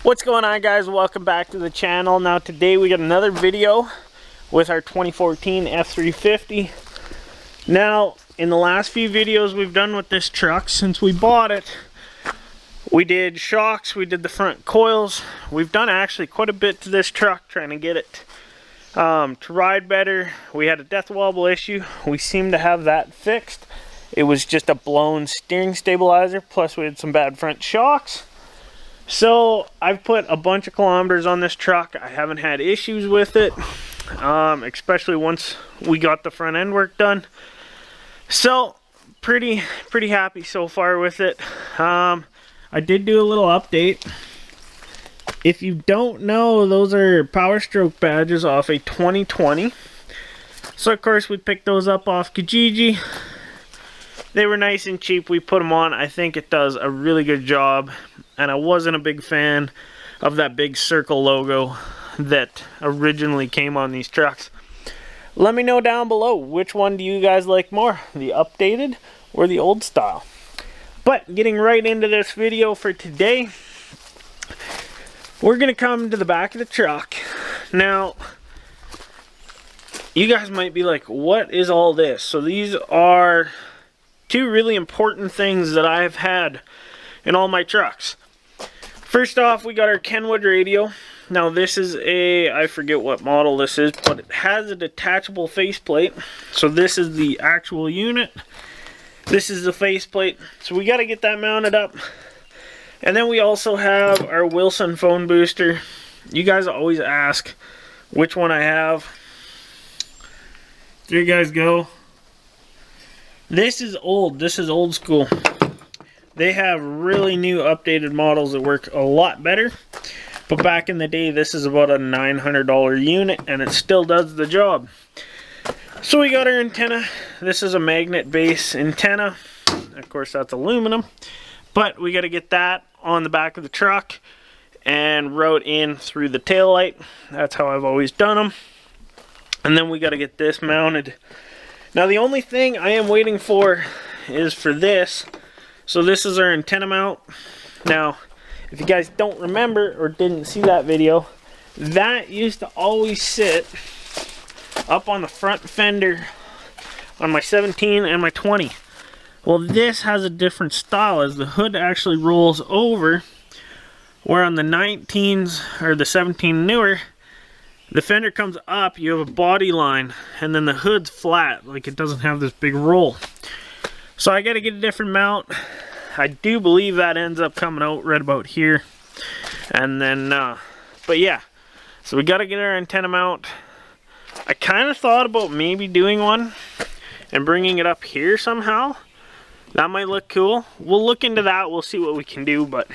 What's going on, guys? Welcome back to the channel. Now today we got another video with our 2014 F350. Now in the last few videos we've done with this truck since we bought it, we did shocks, we did the front coils. We've done actually quite a bit to this truck trying to get it to ride better. We had a death wobble issue. We seem to have that fixed. It was just a blown steering stabilizer, plus we had some bad front shocks. So I've put a bunch of kilometers on this truck. I haven't had issues with it, especially once we got the front end work done. So pretty happy so far with it. I did do a little update. If you don't know, those are Power Stroke badges off a 2020. So of course we picked those up off Kijiji. They were nice and cheap. We put them on. I think it does a really good job. And I wasn't a big fan of that big circle logo that originally came on these trucks. Let me know down below, which one do you guys like more? The updated or the old style? But getting right into this video for today, we're going to come to the back of the truck. Now, you guys might be like, what is all this? So these are two really important things that I've had in all my trucks. First off, we got our Kenwood radio. Now this is I forget what model this is, but it has a detachable faceplate. So this is the actual unit. This is the faceplate. So we got to get that mounted up. And then we also have our Wilson phone booster. You guys always ask which one I have. There you guys go. This is old. This is old school. They have really new updated models that work a lot better. But back in the day, this is about a $900 unit and it still does the job. So we got our antenna. This is a magnet base antenna. Of course, that's aluminum. But we got to get that on the back of the truck and route in through the tail light. That's how I've always done them. And then we got to get this mounted. Now the only thing I am waiting for is for this. So this is our antenna mount. Now, if you guys don't remember or didn't see that video, that used to always sit up on the front fender on my 17 and my 20. Well, this has a different style as the hood actually rolls over, where on the 19s or the 17 newer, the fender comes up, you have a body line, and then the hood's flat, like it doesn't have this big roll. So I got to get a different mount. I do believe that ends up coming out right about here. And then, but yeah. So we got to get our antenna mount. I kind of thought about maybe doing one and bringing it up here somehow. That might look cool. We'll look into that. We'll see what we can do. But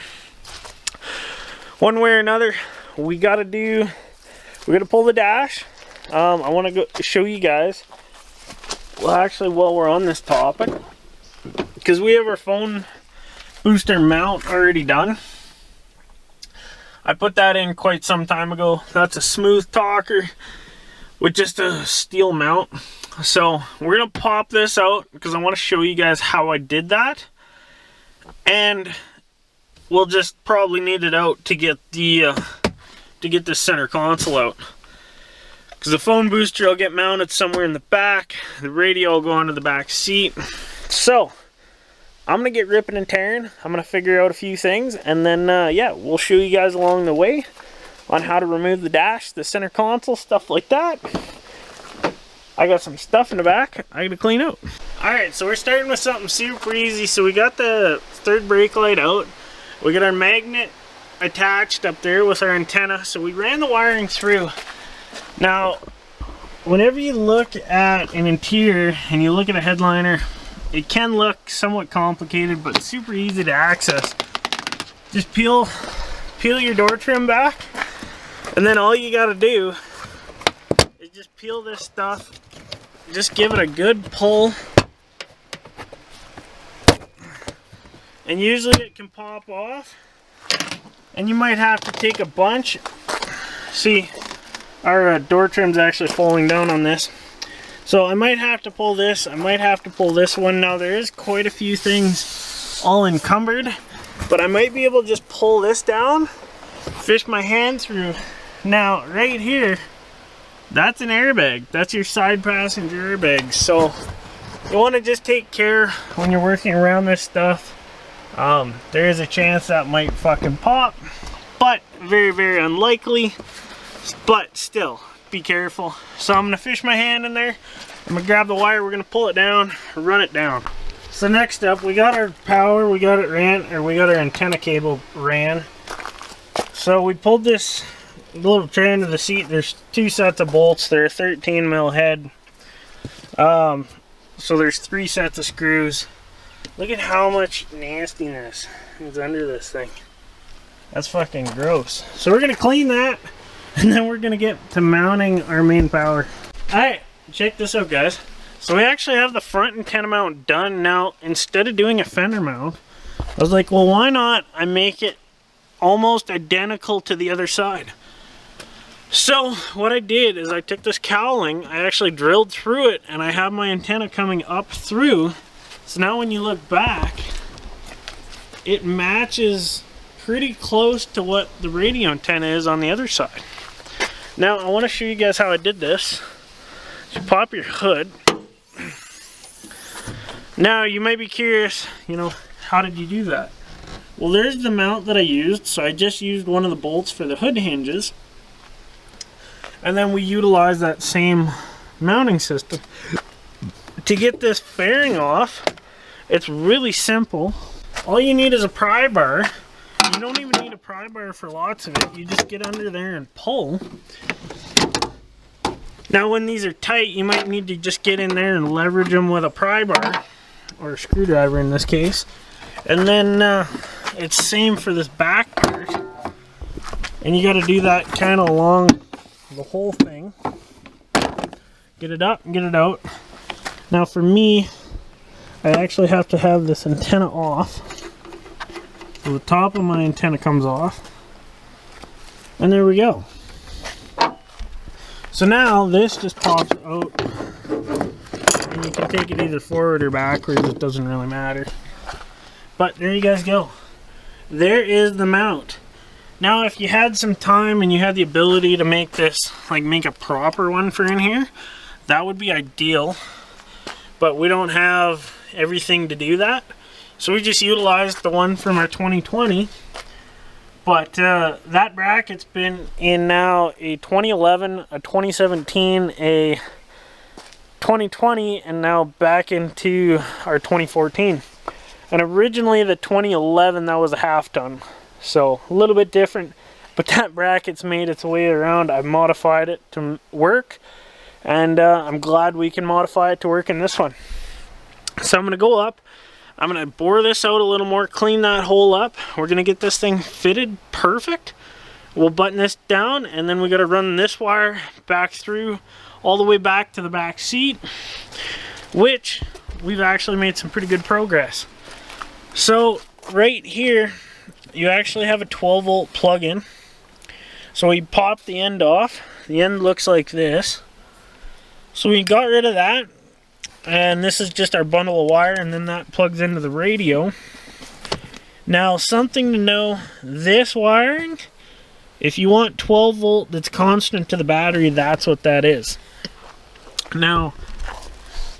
one way or another, we got to pull the dash. I want to go show you guys. Well, actually, while we're on this topic, because we have our phone booster mount already done. I put that in quite some time ago. That's a smooth talker with just a steel mount. So we're gonna pop this out because I want to show you guys how I did that. And we'll just probably need it out to get the center console out. Because the phone booster will get mounted somewhere in the back. The radio will go onto the back seat. So I'm going to get ripping and tearing. I'm going to figure out a few things. And then, yeah, we'll show you guys along the way on how to remove the dash, the center console, stuff like that. I got some stuff in the back I got to clean out. Alright, so we're starting with something super easy. So we got the third brake light out. We got our magnet attached up there with our antenna. So we ran the wiring through. Now, whenever you look at an interior and you look at a headliner, it can look somewhat complicated, but super easy to access. Just peel your door trim back, and then all you gotta do is just peel this stuff. Just give it a good pull. And usually it can pop off. And you might have to take a bunch. See, our door trim's actually falling down on this. So I might have to pull this. I might have to pull this one. Now there is quite a few things all encumbered, but I might be able to just pull this down fish my hand through. Now, right here, that's an airbag. That's your side passenger airbag. So you want to just take care when you're working around this stuff. There is a chance that might fucking pop, but very, very unlikely. But still, be careful. So I'm gonna fish my hand in there. I'm gonna grab the wire. We're gonna pull it down, run it down. So next up, we got our power. We got it ran, or we got our antenna cable ran. So we pulled this little tray into the seat. There's 2 sets of bolts. They're a 13 mil head. So there's 3 sets of screws. Look at how much nastiness is under this thing. That's fucking gross. So we're gonna clean that, and then we're gonna get to mounting our main power. Alright, check this out, guys. So we actually have the front antenna mount done. Now, instead of doing a fender mount, I was like, well, why not I make it almost identical to the other side? So what I did is I took this cowling, I actually drilled through it, and I have my antenna coming up through. So now when you look back, it matches pretty close to what the radio antenna is on the other side. Now I want to show you guys how I did this. You pop your hood. Now you might be curious, you know, how did you do that? Well, there's the mount that I used. So I just used one of the bolts for the hood hinges. And then we utilize that same mounting system. To get this bearing off, it's really simple. All you need is a pry bar. You don't even need a pry bar for lots of it. You just get under there and pull. Now when these are tight, you might need to just get in there and leverage them with a pry bar, or a screwdriver in this case. And then it's same for this back part. And you got to do that kind of along the whole thing. Get it up and get it out. Now for me, I actually have to have this antenna off. So the top of my antenna comes off. And there we go. So now this just pops out. And you can take it either forward or backwards, it doesn't really matter. But there you guys go. There is the mount. Now if you had some time and you had the ability to make this, like make a proper one for in here, that would be ideal. But we don't have everything to do that. So we just utilized the one from our 2020. But that bracket's been in now a 2011, a 2017, a 2020, and now back into our 2014. And originally the 2011, that was a half ton. So a little bit different, but that bracket's made its way around. I've modified it to work, and I'm glad we can modify it to work in this one. So I'm gonna go up, I'm gonna bore this out a little more, clean that hole up. We're gonna get this thing fitted perfect. We'll button this down, and then we gotta run this wire back through all the way back to the back seat, which we've actually made some pretty good progress. So right here, you actually have a 12 volt plug-in. So we pop the end off. The end looks like this. So we got rid of that. And this is just our bundle of wire, and then that plugs into the radio. Now, something to know, this wiring, if you want 12 volt that's constant to the battery, that's what that is. Now,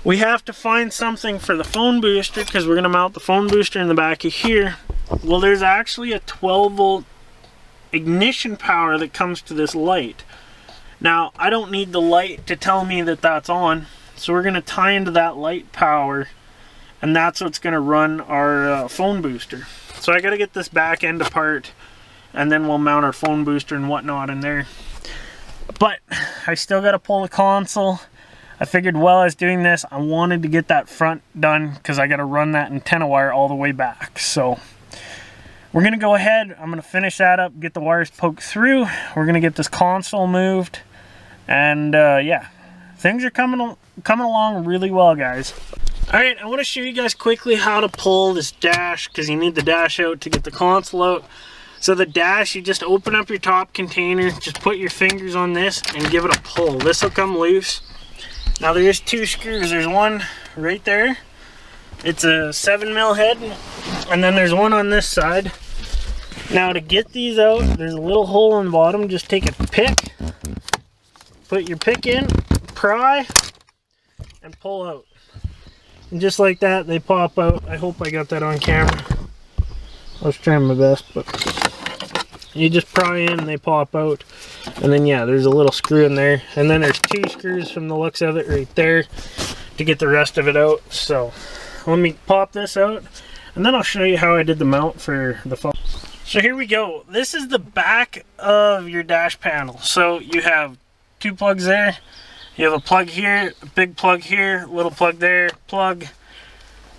we have to find something for the phone booster, because we're going to mount the phone booster in the back of here. Well, there's actually a 12 volt ignition power that comes to this light. Now, I don't need the light to tell me that that's on, so we're going to tie into that light power, and that's what's going to run our phone booster. So I got to get this back end apart, and then we'll mount our phone booster and whatnot in there. But I still got to pull the console. I figured while I was doing this, I wanted to get that front done, because I got to run that antenna wire all the way back. So we're going to go ahead, I'm going to finish that up, get the wires poked through. We're going to get this console moved, and yeah, things are coming along really well, guys. Alright, I want to show you guys quickly how to pull this dash, because you need the dash out to get the console out. So the dash, you just open up your top container, just put your fingers on this and give it a pull. This will come loose. Now there's 2 screws. There's one right there. It's a 7 mil head, and then there's one on this side. Now to get these out, there's a little hole in the bottom. Just take a pick, put your pick in, pry, and pull out. And just like that, they pop out. I hope I got that on camera. I was trying my best, but you just pry in and they pop out. And then yeah, there's a little screw in there. And then there's 2 screws from the looks of it right there to get the rest of it out. So let me pop this out and then I'll show you how I did the mount for the phone. So here we go. This is the back of your dash panel. So you have 2 plugs there. You have a plug here, a big plug here, little plug there, plug.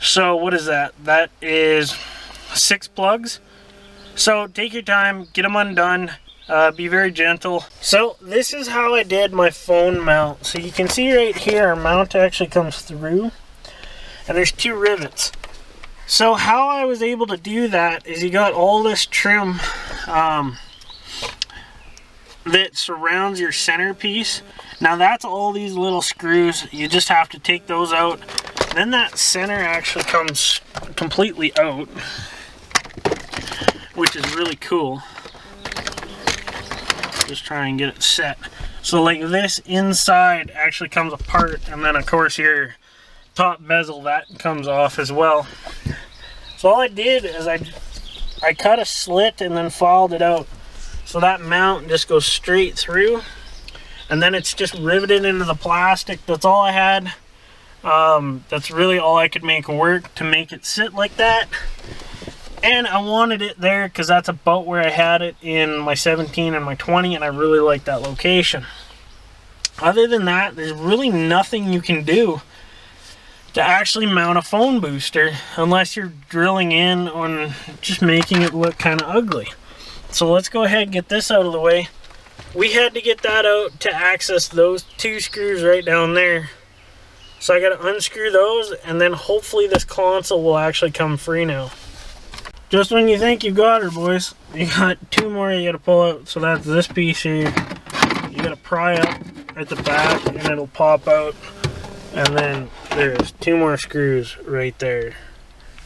So what is that? That is 6 plugs. So take your time, get them undone, be very gentle. So this is how I did my phone mount. So you can see right here, our mount actually comes through, and there's 2 rivets. So how I was able to do that is you got all this trim that surrounds your centerpiece. Now that's all these little screws. You just have to take those out. Then that center actually comes completely out, which is really cool. Just try and get it set. So like this inside actually comes apart, and then of course your top bezel, that comes off as well. So all I did is I cut a slit and then filed it out. So that mount just goes straight through, and then it's just riveted into the plastic. That's all I had. That's really all I could make work to make it sit like that. And I wanted it there because that's about where I had it in my 17 and my 20, and I really like that location. Other than that, there's really nothing you can do to actually mount a phone booster unless you're drilling in on just making it look kind of ugly. So let's go ahead and get this out of the way. We had to get that out to access those 2 screws right down there. So I got to unscrew those, and then hopefully this console will actually come free now. Just when you think you got her, boys, you got 2 more you got to pull out. So that's this piece here. You got to pry up at the back and it'll pop out. And then there's 2 more screws right there.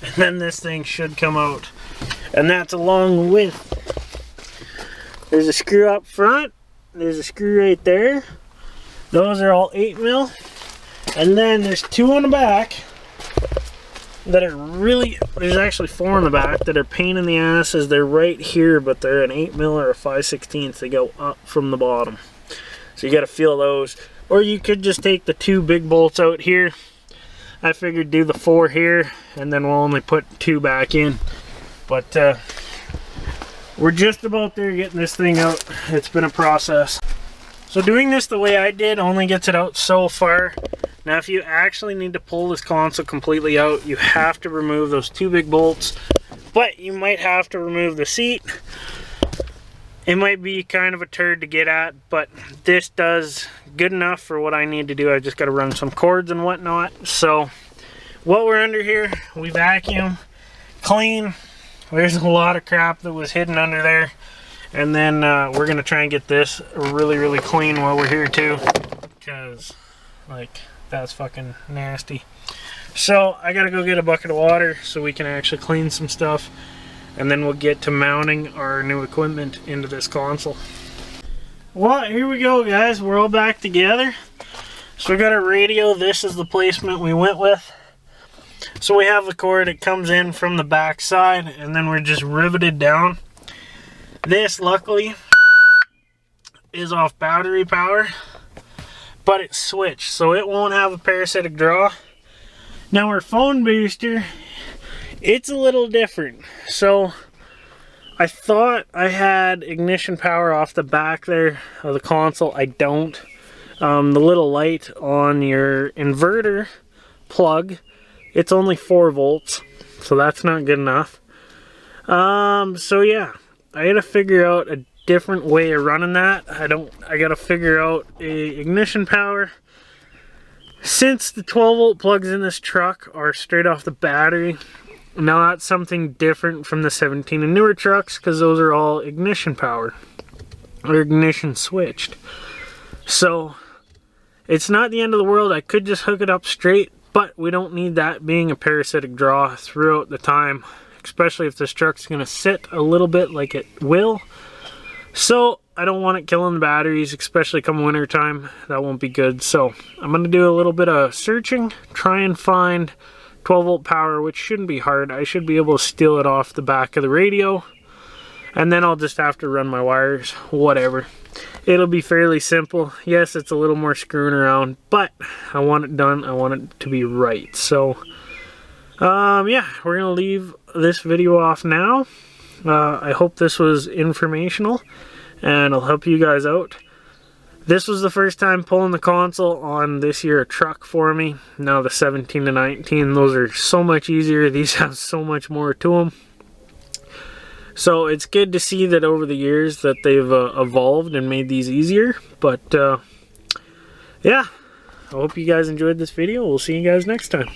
And then this thing should come out. And that's along with, there's a screw up front, there's a screw right there. Those are all 8 mil. And then there's 2 on the back that are really, there's actually 4 in the back that are pain in the asses. They're right here, but they're an 8 mil or a 5/16. They go up from the bottom. So you got to feel those. Or you could just take the 2 big bolts out here. I figured do the 4 here, and then we'll only put 2 back in. But we're just about there getting this thing out. It's been a process. So doing this the way I did only gets it out so far. Now if you actually need to pull this console completely out, you have to remove those 2 big bolts, but you might have to remove the seat. It might be kind of a turd to get at, but this does good enough for what I need to do. I just got to run some cords and whatnot. So what we're under here, we vacuum, clean. There's a lot of crap that was hidden under there. And then we're going to try and get this really, really clean while we're here too. Because, like, that's fucking nasty. So I got to go get a bucket of water so we can actually clean some stuff. And then we'll get to mounting our new equipment into this console. Well, here we go, guys. We're all back together. So we got our radio. This is the placement we went with. So we have the cord. It comes in from the back side, and then we're just riveted down. This, luckily, is off battery power, but it's switched, so it won't have a parasitic draw. Now our phone booster, it's a little different. So I thought I had ignition power off the back there of the console. I don't. The little light on your inverter plug, it's only 4 volts, so that's not good enough. So yeah, I gotta figure out a different way of running that. I gotta figure out a ignition power. Since the 12 volt plugs in this truck are straight off the battery, now that's something different from the 17 and newer trucks, because those are all ignition powered or ignition switched. So it's not the end of the world. I could just hook it up straight, but we don't need that being a parasitic draw throughout the time, especially if this truck's going to sit a little bit like it will. So I don't want it killing the batteries, especially come winter time. That won't be good. So I'm going to do a little bit of searching, try and find 12 volt power, which shouldn't be hard. I should be able to steal it off the back of the radio, and then I'll just have to run my wires, whatever. It'll be fairly simple. Yes, it's a little more screwing around, but I want it done. I want it to be right. So yeah, we're gonna leave this video off now. I hope this was informational and it'll help you guys out. This was the first time pulling the console on this year truck for me. Now the 17 to 19, those are so much easier. These have so much more to them. So it's good to see that over the years that they've evolved and made these easier. But yeah, I hope you guys enjoyed this video. We'll see you guys next time.